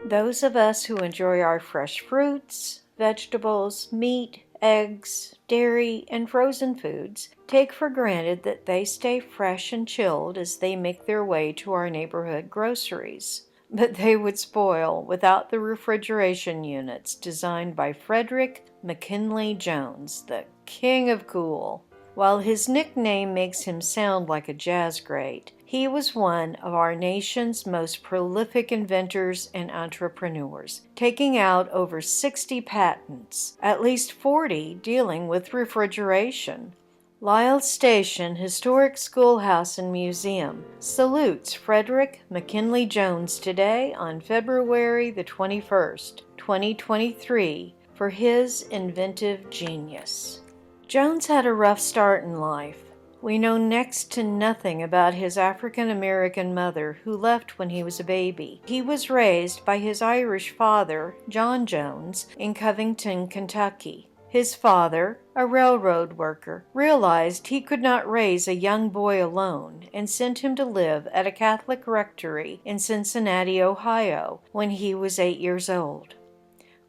Those of us who enjoy our fresh fruits, vegetables, meat, eggs, dairy, and frozen foods take for granted that they stay fresh and chilled as they make their way to our neighborhood groceries. But they would spoil without the refrigeration units designed by Frederick McKinley Jones, the king of cool. While his nickname makes him sound like a jazz great, he was one of our nation's most prolific inventors and entrepreneurs, taking out over 60 patents, at least 40 dealing with refrigeration. Lyle Station Historic Schoolhouse and Museum salutes Frederick McKinley Jones today on February the 21st, 2023, for his inventive genius. Jones had a rough start in life. We know next to nothing about his African-American mother, who left when he was a baby. He was raised by his Irish father, John Jones, in Covington, Kentucky. His father, a railroad worker, realized he could not raise a young boy alone and sent him to live at a Catholic rectory in Cincinnati, Ohio, when he was 8 years old.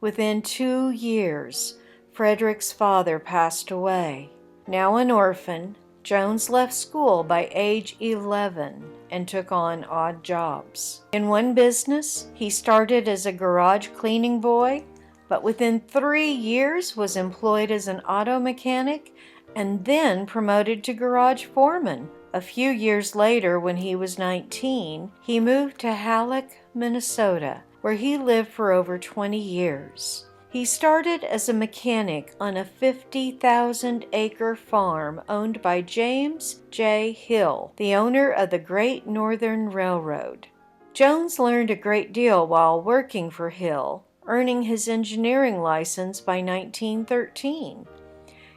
Within 2 years, Frederick's father passed away. Now an orphan, Jones left school by age 11 and took on odd jobs. In one business, he started as a garage cleaning boy, but within 3 years was employed as an auto mechanic and then promoted to garage foreman. A few years later, when he was 19, he moved to Halleck, Minnesota, where he lived for over 20 years. He started as a mechanic on a 50,000-acre farm owned by James J. Hill, the owner of the Great Northern Railroad. Jones learned a great deal while working for Hill, earning his engineering license by 1913.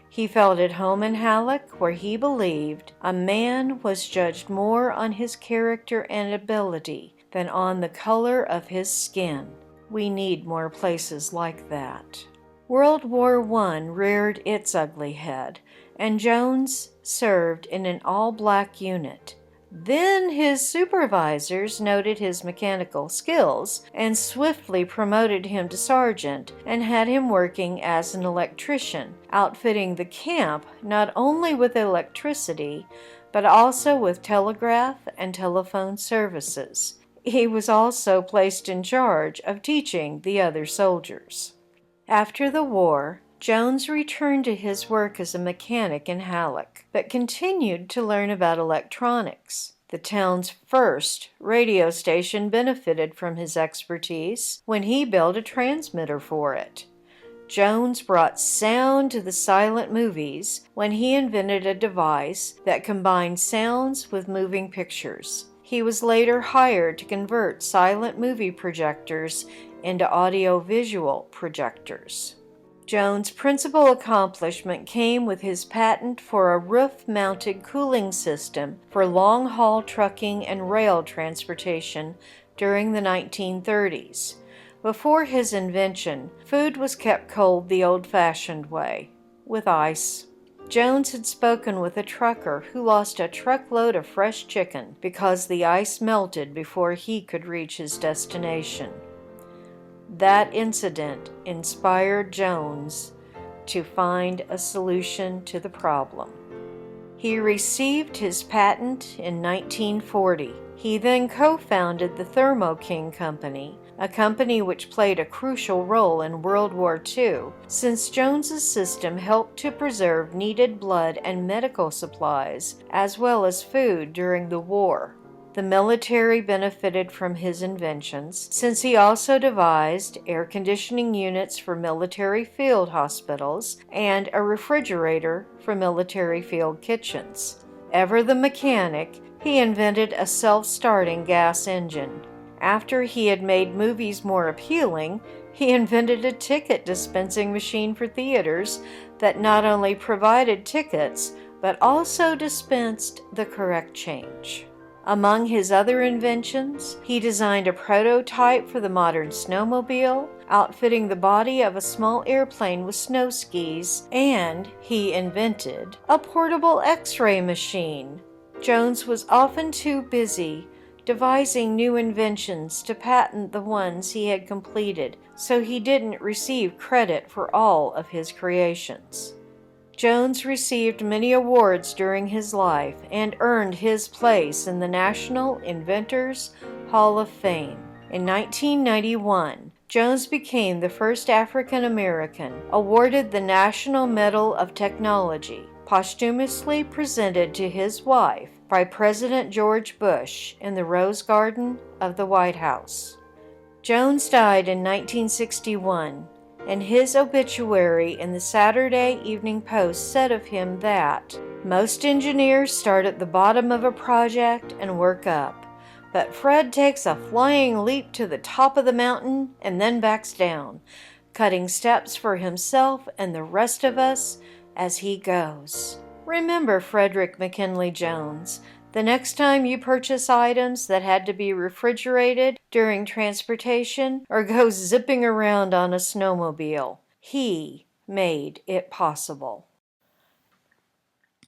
He felt at home in Halleck, where he believed a man was judged more on his character and ability than on the color of his skin. We need more places like that. World War I reared its ugly head, and Jones served in an all-black unit. Then his supervisors noted his mechanical skills and swiftly promoted him to sergeant and had him working as an electrician, outfitting the camp not only with electricity, but also with telegraph and telephone services. He was also placed in charge of teaching the other soldiers. After the war, Jones returned to his work as a mechanic in Halleck, but continued to learn about electronics. The town's first radio station benefited from his expertise when he built a transmitter for it. Jones brought sound to the silent movies when he invented a device that combined sounds with moving pictures. He was later hired to convert silent movie projectors into audio-visual projectors. Jones' principal accomplishment came with his patent for a roof-mounted cooling system for long-haul trucking and rail transportation during the 1930s. Before his invention, food was kept cold the old-fashioned way, with ice. Jones had spoken with a trucker who lost a truckload of fresh chicken because the ice melted before he could reach his destination. That incident inspired Jones to find a solution to the problem. He received his patent in 1940. He then co-founded the Thermo King Company, a company which played a crucial role in World War II, since Jones's system helped to preserve needed blood and medical supplies, as well as food during the war. The military benefited from his inventions, since he also devised air conditioning units for military field hospitals and a refrigerator for military field kitchens. Ever the mechanic, he invented a self-starting gas engine. After he had made movies more appealing, he invented a ticket dispensing machine for theaters that not only provided tickets, but also dispensed the correct change. Among his other inventions, he designed a prototype for the modern snowmobile, outfitting the body of a small airplane with snow skis, and he invented a portable X-ray machine. Jones was often too busy devising new inventions to patent the ones he had completed, so he didn't receive credit for all of his creations. Jones received many awards during his life and earned his place in the National Inventors Hall of Fame. In 1991, Jones became the first African American awarded the National Medal of Technology, posthumously presented to his wife by President George Bush in the Rose Garden of the White House. Jones died in 1961, and his obituary in the Saturday Evening Post said of him that most engineers start at the bottom of a project and work up, but Fred takes a flying leap to the top of the mountain and then backs down, cutting steps for himself and the rest of us as he goes. Remember Frederick McKinley Jones the next time you purchase items that had to be refrigerated during transportation or go zipping around on a snowmobile. He made it possible.